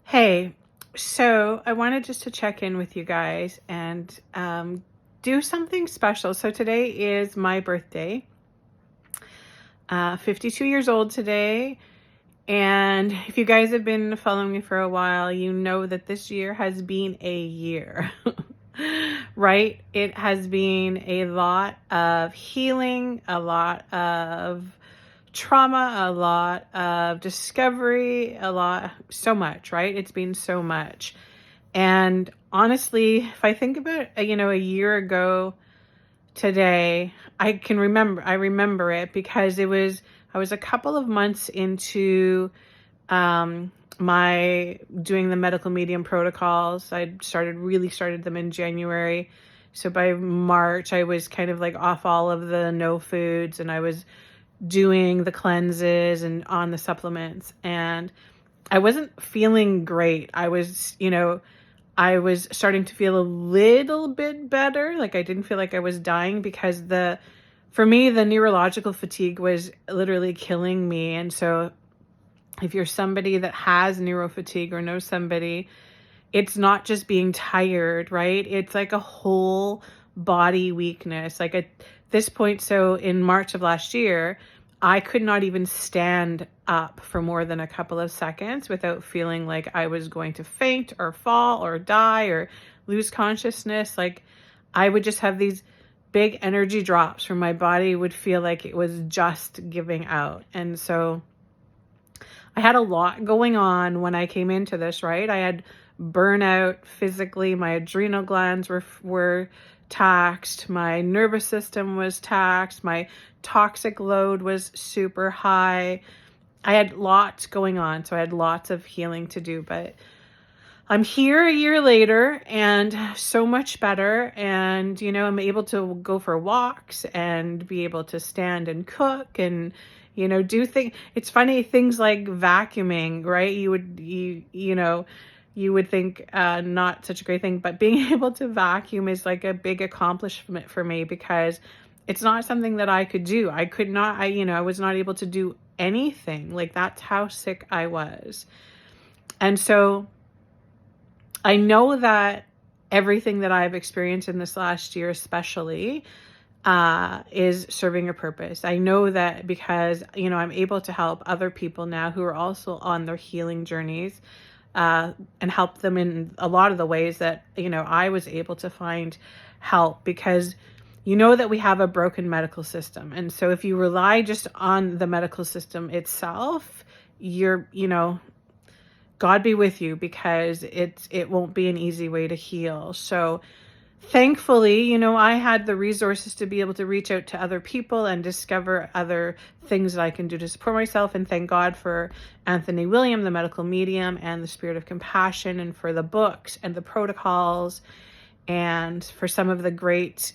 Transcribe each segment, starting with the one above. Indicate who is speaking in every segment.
Speaker 1: Hey, so I wanted just to check in with you guys and do something special. So today is my birthday, 52 years old today. And if you guys have been following me for a while, you know that this year has been a year, right? It has been a lot of healing, a lot of trauma, a lot of discovery, so much, right? It's been so much. And honestly, if I think about, a year ago today, I remember it because I was a couple of months into my doing the medical medium protocols. Really started them in January. So by March, I was kind of like off all of the no foods, and I was doing the cleanses and on the supplements, and I wasn't feeling great. I was starting to feel a little bit better. Like I didn't feel like I was dying because for me, the neurological fatigue was literally killing me. And so if you're somebody that has neurofatigue or knows somebody, it's not just being tired, right? It's like a whole body weakness. Like at this point, so in March of last year, I could not even stand up for more than a couple of seconds without feeling like I was going to faint or fall or die or lose consciousness. Like I would just have these big energy drops where my body would feel like it was just giving out. And so I had a lot going on when I came into this, right? I had burnout physically. My adrenal glands were taxed. My nervous system was taxed. My toxic load was super high. I had lots going on, so I had lots of healing to do, but I'm here a year later and so much better. And, I'm able to go for walks and be able to stand and cook and, do things. It's funny, things like vacuuming, right? You would think not such a great thing, but being able to vacuum is like a big accomplishment for me because it's not something that I could do. I was not able to do anything. Like that's how sick I was. And so I know that everything that I've experienced in this last year, especially, is serving a purpose. I know that because, I'm able to help other people now who are also on their healing journeys, and help them in a lot of the ways that, I was able to find help because that we have a broken medical system. And so if you rely just on the medical system itself, God be with you because it won't be an easy way to heal. So thankfully, I had the resources to be able to reach out to other people and discover other things that I can do to support myself. And thank God for Anthony William, the medical medium, and the Spirit of Compassion, and for the books and the protocols, and for some of the great,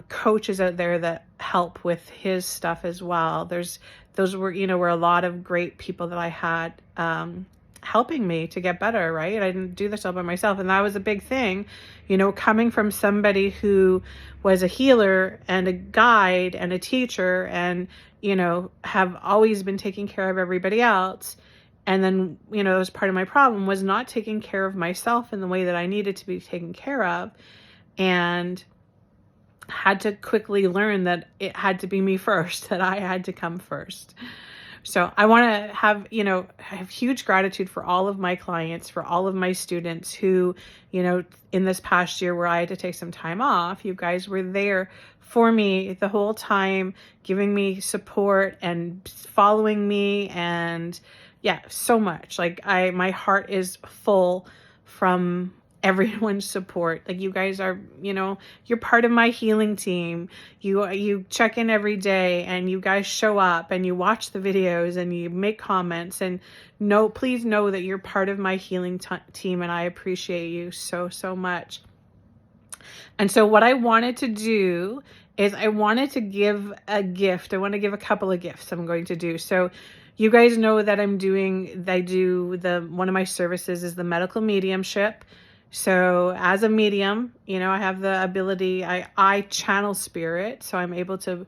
Speaker 1: coaches out there that help with his stuff as well. Those were a lot of great people that I had helping me to get better, right? I didn't do this all by myself. And that was a big thing, coming from somebody who was a healer and a guide and a teacher and, have always been taking care of everybody else. And then, that was part of my problem, was not taking care of myself in the way that I needed to be taken care of. And had to quickly learn that it had to be me first, that I had to come first. So I want to have huge gratitude for all of my clients, for all of my students who, in this past year where I had to take some time off, you guys were there for me the whole time, giving me support and following me. And yeah, so much. Like my heart is full from everyone's support. Like you guys are, you're part of my healing team. You check in every day and you guys show up and you watch the videos and you make comments, and please know that you're part of my healing team, and I appreciate you so, so much. And so what I wanted to do is I wanted to give a gift. I want to give a couple of gifts I'm going to do. So you guys know that one of my services is the medical mediumship. So as a medium, I have the ability, I channel spirit. So I'm able to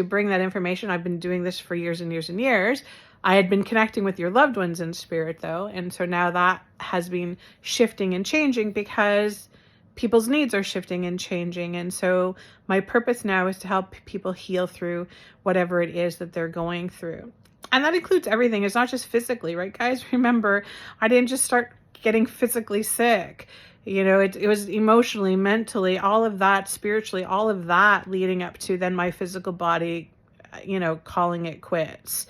Speaker 1: bring that information. I've been doing this for years and years and years. I had been connecting with your loved ones in spirit though. And so now that has been shifting and changing because people's needs are shifting and changing. And so my purpose now is to help people heal through whatever it is that they're going through. And that includes everything. It's not just physically, right, guys? Remember, I didn't just start getting physically sick. You know, it was emotionally, mentally, all of that, spiritually, all of that leading up to then my physical body, you know, calling it quits.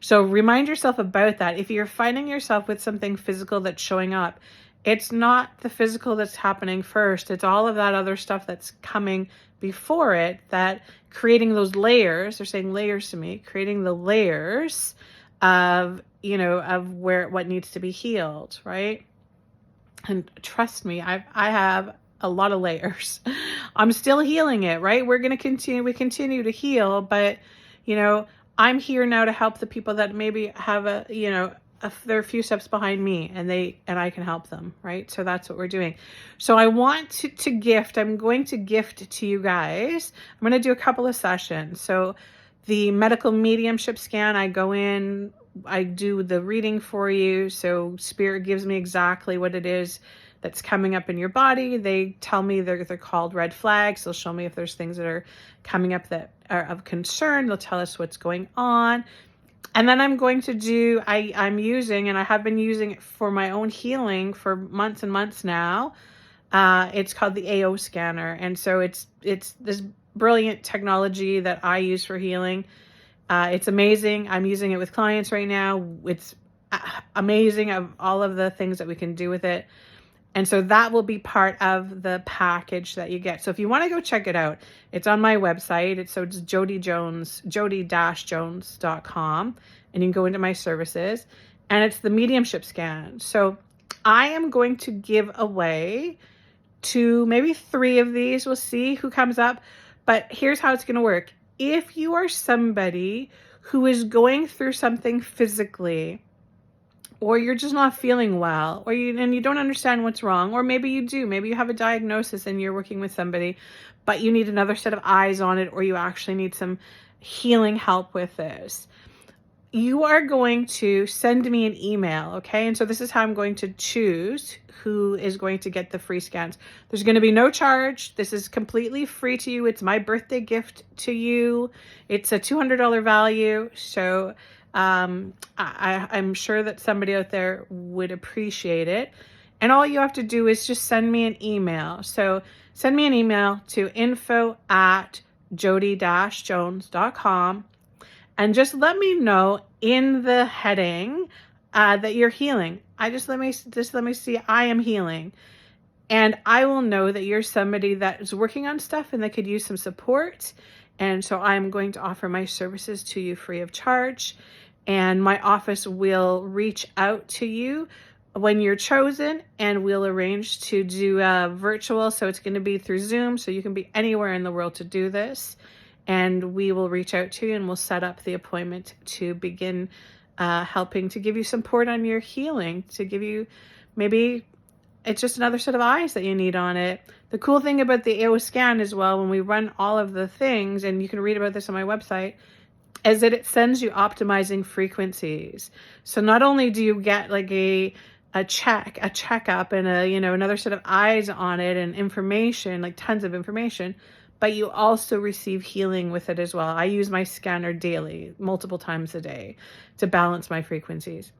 Speaker 1: So remind yourself about that. If you're finding yourself with something physical that's showing up, it's not the physical that's happening first. It's all of that other stuff that's coming before it, that creating those layers, they're saying layers to me, creating the layers of, you know, of what needs to be healed, right? And trust me, I have a lot of layers. I'm still healing it, right? We continue to heal, but, you know, I'm here now to help the people that maybe have they're a few steps behind me, and I can help them, right? So that's what we're doing. So I want to gift, I'm going to gift to you guys. I'm going to do a couple of sessions. So the medical mediumship scan, I go in, I do the reading for you. So spirit gives me exactly what it is that's coming up in your body. They tell me they're called red flags. They'll show me if there's things that are coming up that are of concern. They'll tell us what's going on. And then I'm going to do, I'm using, and I have been using it for my own healing for months and months now. It's called the AO scanner. And so it's this brilliant technology that I use for healing. It's amazing. I'm using it with clients right now. It's amazing of all of the things that we can do with it. And so that will be part of the package that you get. So if you want to go check it out, it's on my website. It's jody-jones.com, and you can go into my services, and it's the mediumship scan. So I am going to give away to maybe 3 of these. We'll see who comes up, but here's how it's going to work. If you are somebody who is going through something physically, or you're just not feeling well, or you don't understand what's wrong, or maybe you do, maybe you have a diagnosis and you're working with somebody, but you need another set of eyes on it, or you actually need some healing help with this, you are going to send me an email, okay? And so this is how I'm going to choose who is going to get the free scans. There's going to be no charge. This is completely free to you. It's my birthday gift to you. It's a $200 value. So I'm sure that somebody out there would appreciate it. And all you have to do is just send me an email. So send me an email to info@jody-jones.com, and just let me know in the heading that you're healing. Let me see I am healing. And I will know that you're somebody that is working on stuff and that could use some support. And so I'm going to offer my services to you free of charge. And my office will reach out to you when you're chosen, and we'll arrange to do virtual. So it's going to be through Zoom, so you can be anywhere in the world to do this. And we will reach out to you, and we'll set up the appointment to begin helping to give you support on your healing, to give you, maybe it's just another set of eyes that you need on it. The cool thing about the AO scan as well, when we run all of the things, and you can read about this on my website, is that it sends you optimizing frequencies. So not only do you get like a checkup and another set of eyes on it and information, like tons of information, but you also receive healing with it as well. I use my scanner daily, multiple times a day, to balance my frequencies.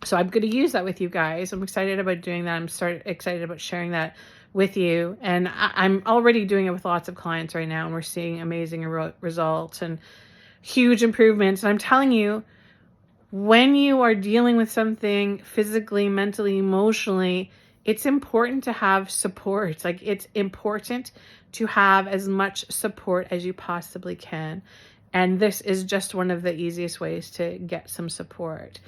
Speaker 1: So I'm going to use that with you guys. I'm excited about doing that. I'm excited about sharing that with you. And I'm already doing it with lots of clients right now, and we're seeing amazing results and huge improvements. And I'm telling you, when you are dealing with something physically, mentally, emotionally, it's important to have support. Like, it's important to have as much support as you possibly can. And this is just one of the easiest ways to get some support.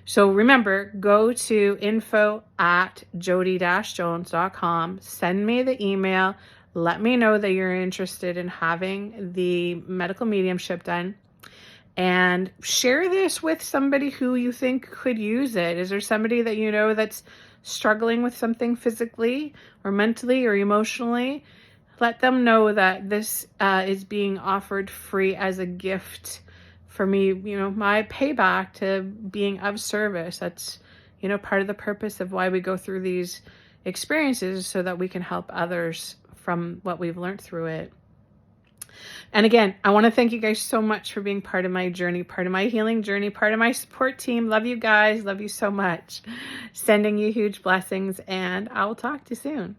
Speaker 1: So remember, go to info@jody-jones.com, send me the email, let me know that you're interested in having the medical mediumship done, and share this with somebody who you think could use it. Is there somebody that you know that's struggling with something physically or mentally or emotionally? Let them know that this is being offered free as a gift for me, my payback to being of service. That's, part of the purpose of why we go through these experiences, so that we can help others from what we've learned through it. And again, I want to thank you guys so much for being part of my journey, part of my healing journey, part of my support team. Love you guys. Love you so much. Sending you huge blessings, and I will talk to you soon.